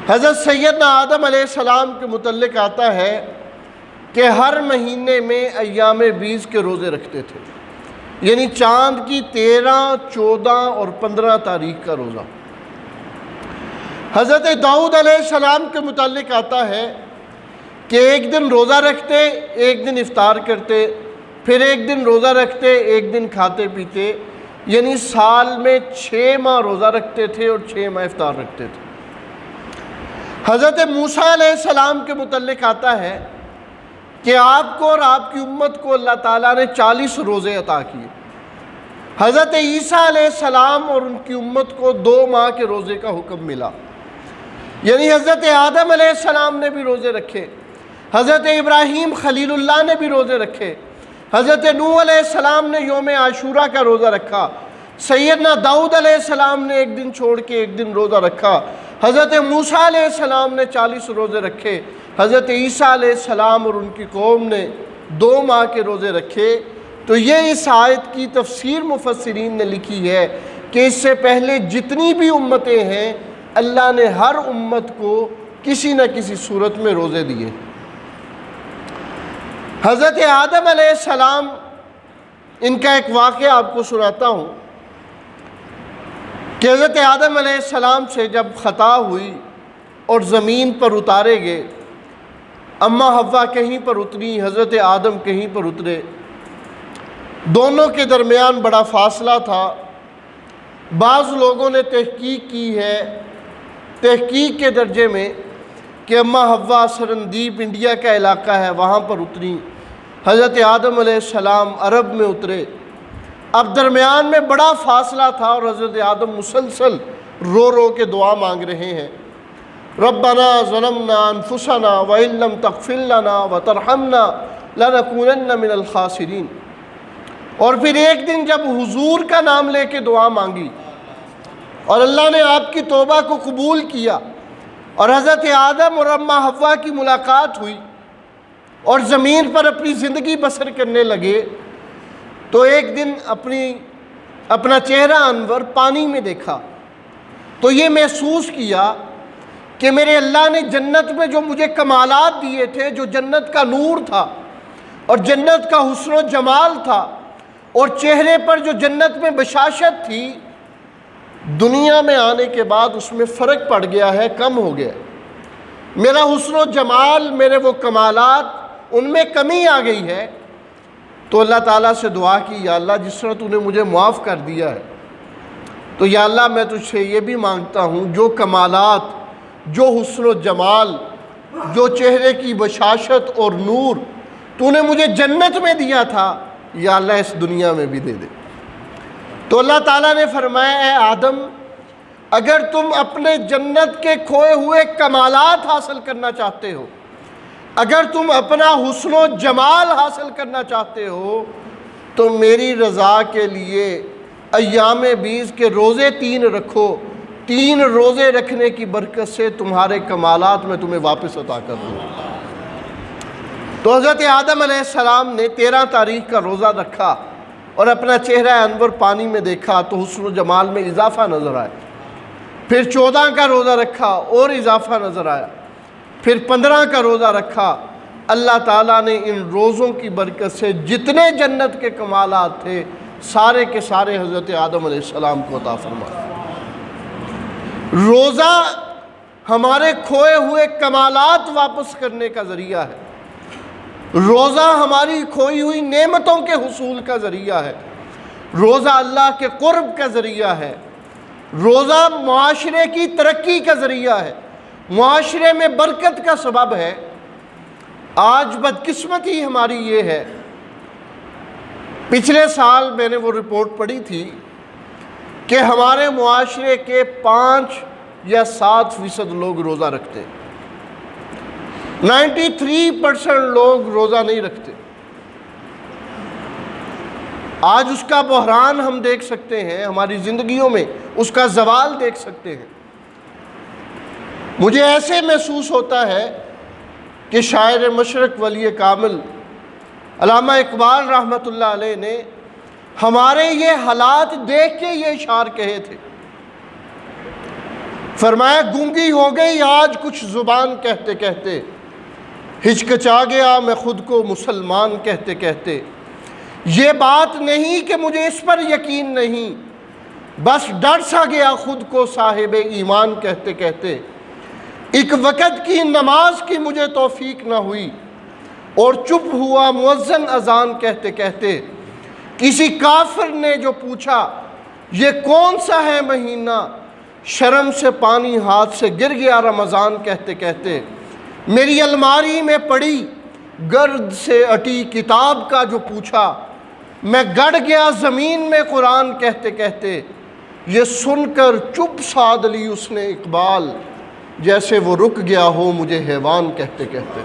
حضرت سیدنا آدم علیہ السلام کے متعلق آتا ہے کہ ہر مہینے میں ایام 20 کے روزے رکھتے تھے، یعنی چاند کی 13، 14 اور 15 تاریخ کا روزہ۔ حضرت داؤد علیہ السلام کے متعلق آتا ہے کہ ایک دن روزہ رکھتے، ایک دن افطار کرتے، پھر ایک دن روزہ رکھتے، ایک دن کھاتے پیتے، یعنی سال میں 6 ماہ روزہ رکھتے تھے اور 6 ماہ افطار رکھتے تھے۔ حضرت موسیٰ علیہ السلام کے متعلق آتا ہے کہ آپ کو اور آپ کی امت کو اللہ تعالیٰ نے 40 روزے عطا کیے۔ حضرت عیسیٰ علیہ السلام اور ان کی امت کو 2 ماہ کے روزے کا حکم ملا، یعنی حضرت آدم علیہ السلام نے بھی روزے رکھے، حضرت ابراہیم خلیل اللہ نے بھی روزے رکھے، حضرت نوح علیہ السلام نے یوم عاشورہ کا روزہ رکھا، سیدنا داؤد علیہ السلام نے ایک دن چھوڑ کے ایک دن روزہ رکھا، حضرت موسیٰ علیہ السلام نے 40 روزے رکھے، حضرت عیسیٰ علیہ السلام اور ان کی قوم نے 2 ماہ کے روزے رکھے۔ تو یہ اس آیت کی تفسیر مفسرین نے لکھی ہے کہ اس سے پہلے جتنی بھی امتیں ہیں اللہ نے ہر امت کو کسی نہ کسی صورت میں روزے دیے۔ حضرت آدم علیہ السلام، ان کا ایک واقعہ آپ کو سناتا ہوں کہ حضرت آدم علیہ السلام سے جب خطا ہوئی اور زمین پر اتارے گئے، اماں حوا کہیں پر اتری، حضرت آدم کہیں پر اترے، دونوں کے درمیان بڑا فاصلہ تھا۔ بعض لوگوں نے تحقیق کی ہے، تحقیق کے درجے میں، کہ اماں حوا سرندیپ انڈیا کا علاقہ ہے وہاں پر اتری، حضرت آدم علیہ السلام عرب میں اترے۔ اب درمیان میں بڑا فاصلہ تھا اور حضرت آدم مسلسل رو رو کے دعا مانگ رہے ہیں، ربنا ظلمنا انفسنا وان لم تغفر لنا وترحمنا لنکونن من الخاسرین۔ اور پھر ایک دن جب حضور کا نام لے کے دعا مانگی اور اللہ نے آپ کی توبہ کو قبول کیا اور حضرت آدم اور اماں حوا کی ملاقات ہوئی اور زمین پر اپنی زندگی بسر کرنے لگے، تو ایک دن اپنا چہرہ انور پانی میں دیکھا تو یہ محسوس کیا کہ میرے اللہ نے جنت میں جو مجھے کمالات دیے تھے، جو جنت کا نور تھا اور جنت کا حسن و جمال تھا اور چہرے پر جو جنت میں بشاشت تھی، دنیا میں آنے کے بعد اس میں فرق پڑ گیا ہے، کم ہو گیا۔ میرا حسن و جمال، میرے وہ کمالات، ان میں کمی آ گئی ہے۔ تو اللہ تعالیٰ سے دعا کی، یا اللہ جس طرح تو نے مجھے معاف کر دیا ہے، تو یا اللہ میں تجھ سے یہ بھی مانگتا ہوں جو کمالات، جو حسن و جمال، جو چہرے کی بشاشت اور نور تو نے مجھے جنت میں دیا تھا، یا اللہ اس دنیا میں بھی دے دے۔ تو اللہ تعالیٰ نے فرمایا، اے آدم، اگر تم اپنے جنت کے کھوئے ہوئے کمالات حاصل کرنا چاہتے ہو، اگر تم اپنا حسن و جمال حاصل کرنا چاہتے ہو، تو میری رضا کے لیے ایام 20 کے روزے 3 رکھو۔ 3 روزے رکھنے کی برکت سے تمہارے کمالات میں تمہیں واپس عطا کر دوں۔ تو حضرت آدم علیہ السلام نے 13 تاریخ کا روزہ رکھا اور اپنا چہرہ انور پانی میں دیکھا تو حسن و جمال میں اضافہ نظر آیا۔ پھر 14 کا روزہ رکھا اور اضافہ نظر آیا۔ پھر 15 کا روزہ رکھا۔ اللہ تعالیٰ نے ان روزوں کی برکت سے جتنے جنت کے کمالات تھے سارے کے سارے حضرت آدم علیہ السلام کو عطا فرمایا۔ روزہ ہمارے کھوئے ہوئے کمالات واپس کرنے کا ذریعہ ہے، روزہ ہماری کھوئی ہوئی نعمتوں کے حصول کا ذریعہ ہے، روزہ اللہ کے قرب کا ذریعہ ہے، روزہ معاشرے کی ترقی کا ذریعہ ہے، معاشرے میں برکت کا سبب ہے۔ آج بدقسمتی ہماری یہ ہے، پچھلے سال میں نے وہ رپورٹ پڑھی تھی کہ ہمارے معاشرے کے 5 یا 7% لوگ روزہ رکھتے ہیں، 93% لوگ روزہ نہیں رکھتے۔ آج اس کا بحران ہم دیکھ سکتے ہیں، ہماری زندگیوں میں اس کا زوال دیکھ سکتے ہیں۔ مجھے ایسے محسوس ہوتا ہے کہ شاعر مشرق ولی کامل علامہ اقبال رحمۃ اللہ علیہ نے ہمارے یہ حالات دیکھ کے یہ اشعار کہے تھے فرمایا گونگی ہو گئی آج کچھ زبان کہتے کہتے، ہچکچا گیا میں خود کو مسلمان کہتے کہتے۔ یہ بات نہیں کہ مجھے اس پر یقین نہیں، بس ڈر سا گیا خود کو صاحب ایمان کہتے کہتے۔ ایک وقت کی نماز کی مجھے توفیق نہ ہوئی اور چپ ہوا مؤذن اذان کہتے کہتے۔ کسی کافر نے جو پوچھا یہ کون سا ہے مہینہ، شرم سے پانی ہاتھ سے گر گیا رمضان کہتے کہتے۔ میری الماری میں پڑی گرد سے اٹی کتاب کا جو پوچھا، میں گڑ گیا زمین میں قرآن کہتے کہتے۔ یہ سن کر چپ سادھ لی اس نے اقبال، جیسے وہ رک گیا ہو مجھے حیوان کہتے کہتے۔